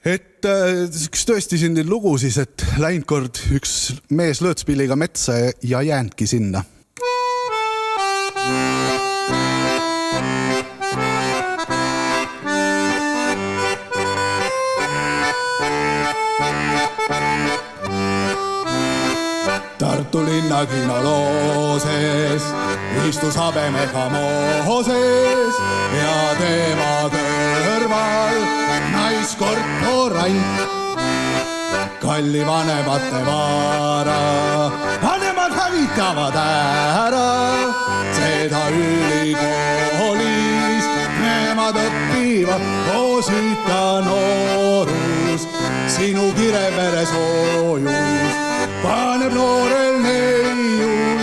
Üks tõesti siin lugu siis, et läinud kord üks mees lõõtspilliga metsa ja jäänudki sinna. Tartu linna kinolooses istus habemega mooses ja tema kõrval naiskorporant. Kalli vanemate vaara, vanemad hävitavad ära seda ülikoolis. Nemad õppivad koosita noorus, sinu kirevere soojus paneb noorel neiul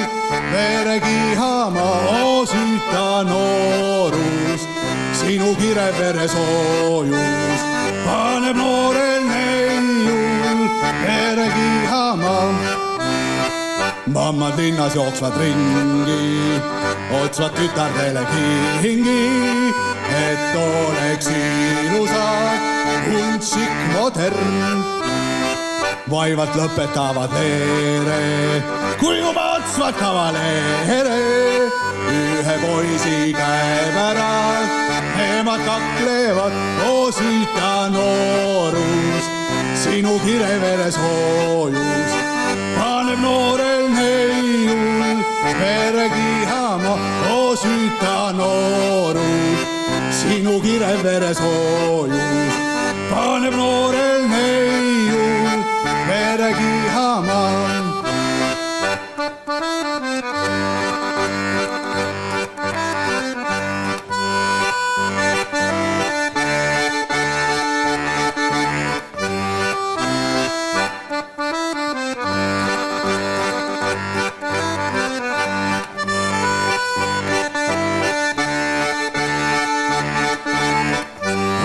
vere kihama. Oosita noorus, sinu kirevere soojus paneb noorel neiul vere kihama. Mammad linnas jooksvad ringi, otsvad tütardele kingi, et oleks ilusad, kuntsik modern. Vaivalt lõpetavad leere, kui juba otsvad kavaleere. Ühe poisi käepärast nemad kaklevad. Oosita noorus, sinu kirevere soojus paneb noorel neiul vere kihama. Oosita noorus, sinu kirevere soojus paneb noorel neiul vere kihama.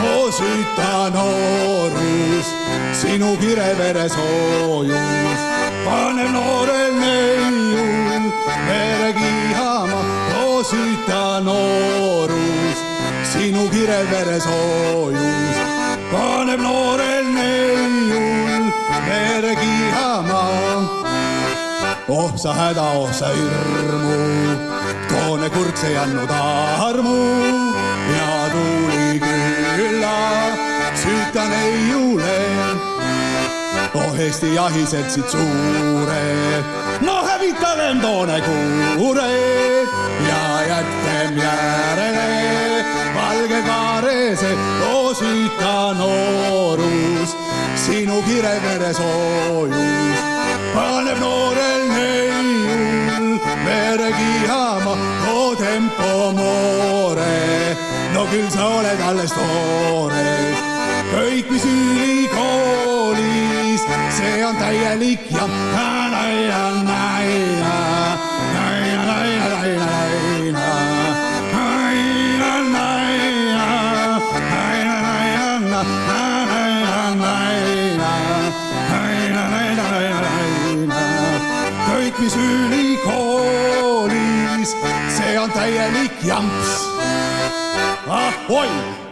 Oosita noorus, sinu kirevere soojus paneb noorel neiul vere kihama. Oosita noorus, sinu kirevere soojus paneb noorel neiul vere kihama. Oh sa häda, oh sa hirmu, toone kurks ei andnud armu ja tuuli külla süüta neiule. Oh Eesti jahiseltsid suure, no hävitagem toone kuure ja jätkem järele valge kaarese. Oosita noorus, sinu kirevere soojus paneb noorel neiul vere kihama. Oh tempo moore, no küll sa oled alles toores. Kõik mis ülikoolis, see on täielik ja kõik mis ülikoolis, see on täielik jamps. Ahoi!